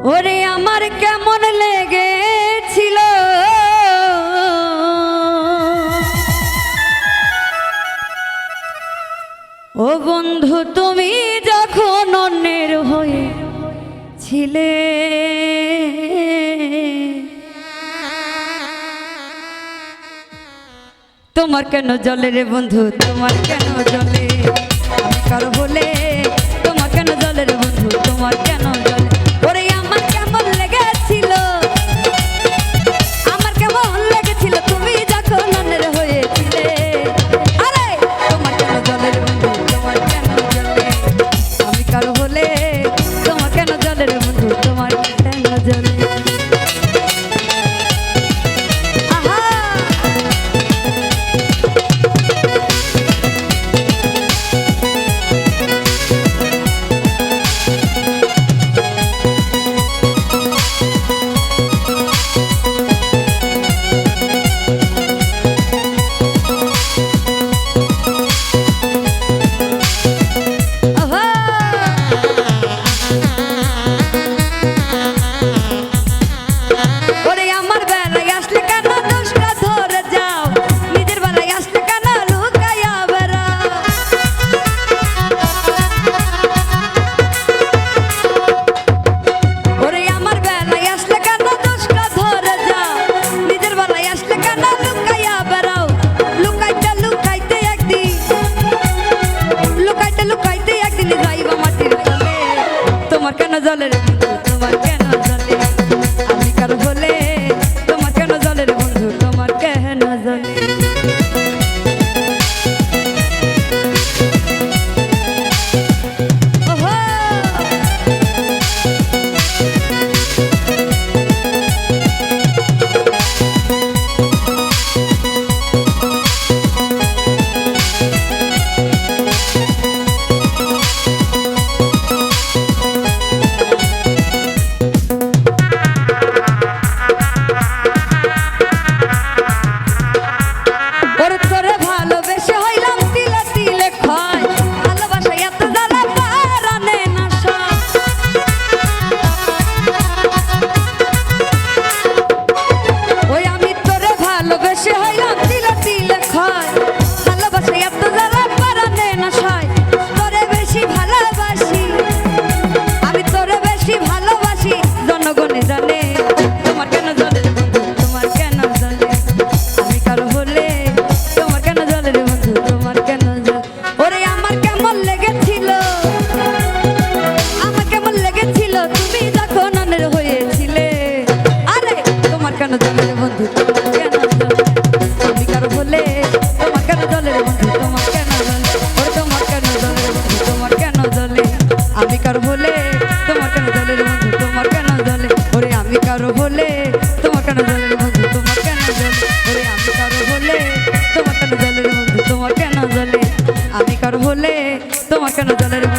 ওরে আমার কেমন লেগেছিল ও বন্ধু তুমি যখন অন্যের হয়ে ছিলে তোমার কেন জলে রে বন্ধু তোমার কেন জলে আমি কার বলে তোমার কেন জলে রে বন্ধু তোমার কেন জলে ওরে আমার কেমন লেগেছিল তুমি যখন অন্যের হয়েছিলে আরে তোমার কেন জলে রে বন্ধু তোমার কেন জলে আমি কার বলে তোমার কেন জলে রে বন্ধু তোমার কেন জলে জলে রে বন্ধু তোমার কেন জলে আমি কার বলে তোমার কেন জলে রে বন্ধু তোমার কেন জলে কেন জলে রে বন্ধু তোমার কেন জলে আমি কার বলে তোমার কেন জলে রে বন্ধু তোমার কেন জলে ওরে তোমার কেন জলে রে বন্ধু তোমার কেন জলে আমি কার বলে তোমার কেন জলে রে বন্ধু তোমার কেন জলে ওরে আমি কার বলে তোমার কেন জলে রে বন্ধু তোমার কেন জলে ওরে আমি কার বলে তোমার কেন জলে রে বন্ধু তোমার কেন জলে আমি কার বলে তোমার কেন জলে রে